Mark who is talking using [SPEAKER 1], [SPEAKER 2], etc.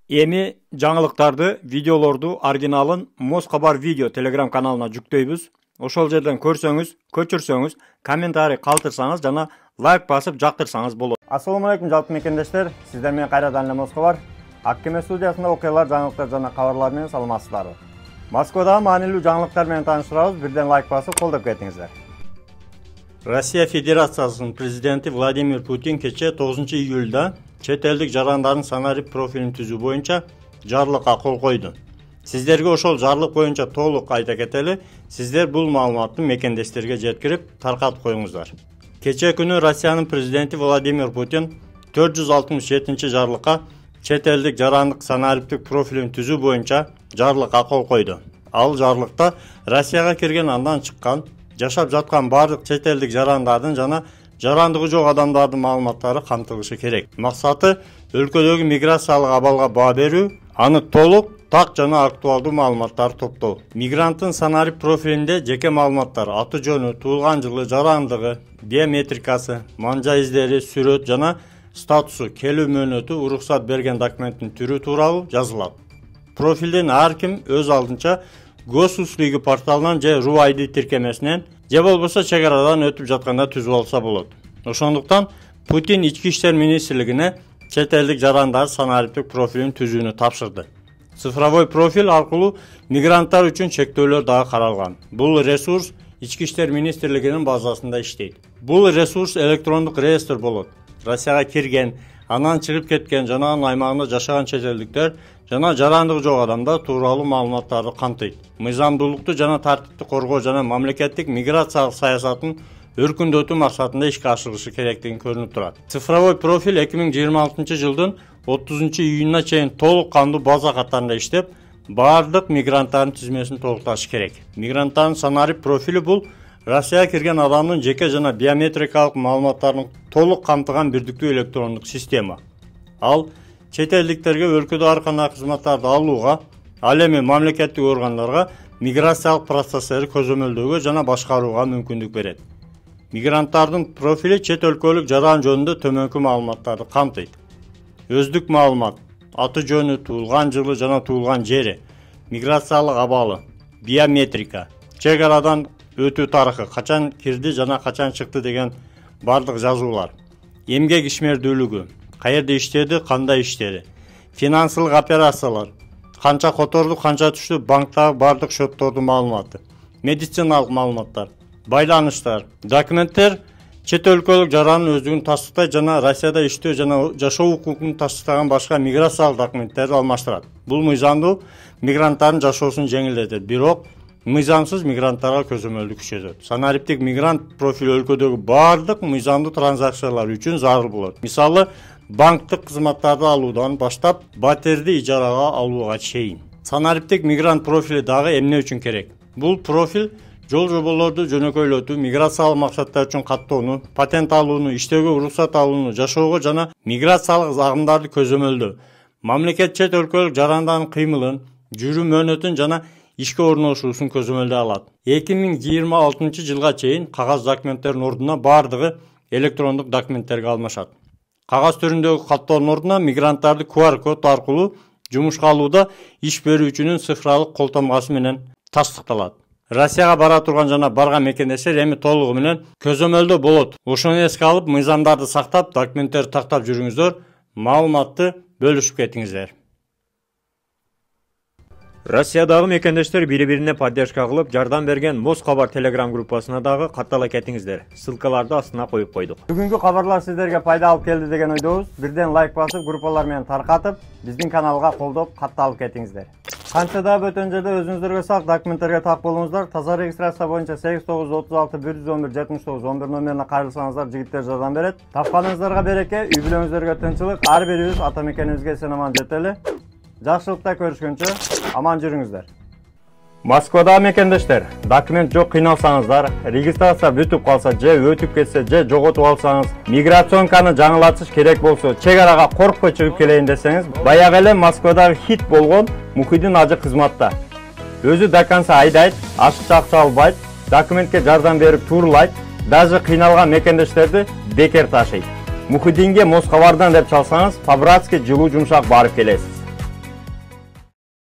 [SPEAKER 1] Эми жаңылыктарды, видеолорду оригиналын Москабар видео Telegram каналына жүктөйбүз. Ошол жерден көрсөңүз, көчүрсөңүз, комментарий калтырсаңыз жана лайк басып жактырсаңыз болот. Ассаламу алейкум жалпы мекендештер. Сиздер менен кайрадан эле Москабар. Аккеме студиясында окуялар, жаңылыктар жана кабарлар менен саламатсыздарбы. Москвадагы маанилүү жаңылыктар менен тааныштырабыз. Бирден лайк басып колдоп кетиңиздер. Россия Федерациясынын президенти Владимир Путин кече 9-июлда чет элдик жарандардын санарип профилин түзүү боюнча жарлыкка кол койду. Сиздерге ошол жарлык боюнча толук айта кетели, сиздер бул маалыматты мекендештерге жеткирип таркатып коюңуздар. Кече күнү Россиянын президенти Владимир Путин 467 жарлыкка чет элдик жарандык санариптик профилин түзүү боюнча жарлыкка кол койду. Ал жарлыкта Россияга кирген андан чыккан, жашап жаткан бардык чет элдик жарандардын жана жарандыгы жок адамдардын маалыматтары камтылышы керек. Максаты өлкөдөгү миграциялык абалга баа берүү, аны толук, так жана актуалдуу маалыматтарды топтоо. Мигранттын санарип профилинде жеке маалыматтар, аты жөнү, туулган жылы, жарандыгы, биометрикасы, манжа издери, сүрөт жана статусу, келүү мөөнөтү, уруксат берген документтин түрү тууралуу жазылат. Профилден ар ким өз алдынча госуслуги порталынан же РУ-ID тиркемесинен же болбосо чек арадан өтүп жатканда түзүп алса болот. Ошондуктан Путин Ички иштер министрлигине чет элдик жарандар санариптик профилин түзүүнү тапшырды. Цифровой профиль аркылуу мигранттар үчүн чектөөлөр дагы каралган. Бул ресурс Ички иштер министрлигинин базасында иштейт. Бул ресурс электрондук реестр болот. Россияга кирген, анан чыгып кеткен жана анын аймагында жашаган чет элдиктер жана жарандыгы жок адамдар тууралуу маалыматтарды камтыйт. Мыйзамдуулукту жана тартипти коргоо жана мамлекеттик миграциялык саясатын өркүндөтүү максатында ишке ашырылышы керектиги көрүнүп турат. Цифровой профиль 2026 жылдын 30-июнуна чейин толук кандуу база катарында иштеп, бардык мигранттардын тизмесин толукташы керек. Мигранттардын санарип профили бул Россияга кирген адамдын жеке жана биометрикалык маалыматтарын толук камтыган бирдиктүү электрондук система. Ал чет элдиктерге өлкөдө ар кандай кызматтарды алууга, ал эми мамлекеттик органдарга миграциялык процесстерди көзөмөлдөөгө жана башкарууга мүмкүндүк берет. Мигранттардын профили чет өлкөлүк жаран жөнүндө төмөнкү маалыматтарды камтыйт. Өздүк маалымат, аты жөнү, туулган жылы жана туулган жери, миграциялык абалы, биометрика, чек арадан өтүү тарыхы, качан кирди жана качан чыкты деген бардык жазуулар, эмгек ишмердүүлүгү, каерде иштеди, кандай иштеди, финансылык операциялар, канча которду, канча түштү, банктагы бардык счеттордун маалыматы, медициналык маалыматтар, байланыштар, документтер чет өлкөлүк жарандын өздүгүн тастыктай жана Россияда иштөө жана жашоо укугун тастыктаган башка миграциялык документтерди алмаштырат. Бул мыйзамдуу мигранттардын жашоосун жеңилдетет, бирок мыйзамсыз мигранттарга көзөмөлдү күчөтөт. Санариптик мигрант профили өлкөдөгү бардык мыйзамдуу транзакциялар үчүн зарыл болот. Мисалы, банктык кызматтарды алуудан баштап баттерди ижарага алууга чейин. Санариптик мигрант профили дагы эмне үчүн керек? Бул профиль жол жоболорду жөнөкөйлөтүү, миграциялык максаттар үчүн каттоону, патент алууну, иштөөгө уруксат алууну, жашоого жана миграциялык агымдарды көзөмөлдөө, мамлекет чет өлкөлүк жарандардын кыймылын, жүрүү мөөнөтүн жана ишке орношуусун көзөмөлдөй алат. 2026 жылга чейин кагаз документтердин ордуна бардыгы электрондук документтерге алмашат. Кагаз түрүндөгү каттоонун ордуна мигранттарды QR код аркылуу жумушка алууда иш берүүчүнүн цифралык кол тамгасы менен тастыкталат. Россияга бара турган жана барган мекендештер эми толугу менен көзөмөлдө болот. Ошону эске алып, мыйзамдарды сактап, документтерди тактап жүрүңүздөр, маалыматты бөлүшүп кетиңиздер. Россиядагы мекендештер бири-бирине поддержка кылып, жардам берген Москабар Telegram группасына дагы каттала кетиңиздер. Ссылкаларды астына коюп койдук. Бүгүнкү кабарлар сиздерге пайда алып келди деген ойдобуз. Бирден лайк басып, группалар менен таркатып, биздин каналга колдоп, катталып кетиңиздер. Канча да бөтөн жерде өзүңүздөргө сак документтерге так болуңуздар. Таза регистрация боюнча 8936 111 79 11 номерине кайрылсаңыздар, жигиттер жардам берет. Тапканыңыздарга береке, үй бүлөңүздөргө тынчылык, ар бирибиз ата мекенибизге эсен аман жетели. Жакшылыкта көрүшкөнчө аман жүрүңүздөр. Москвада мекендештер, документ жок кыйналсаңыздар, регистрация бүтүп калса же өтүп кетсе же жоготуп алсаңыз, миграционканы жаңылатыш керек болсо, чек арага коркпой чыгып келейин десеңиз, баягы эле Москвадагы хит болгон Мухиддин ажы кызматта. Өзү до конца айдайт, ашыкча акча албайт, документке жардам берип туурулайт, даже кыйналган мекендештерди бекер ташыйт. Мухиддинге Москабардан деп чалсаңыз, по-братски жылуу жумшак барып келесиз.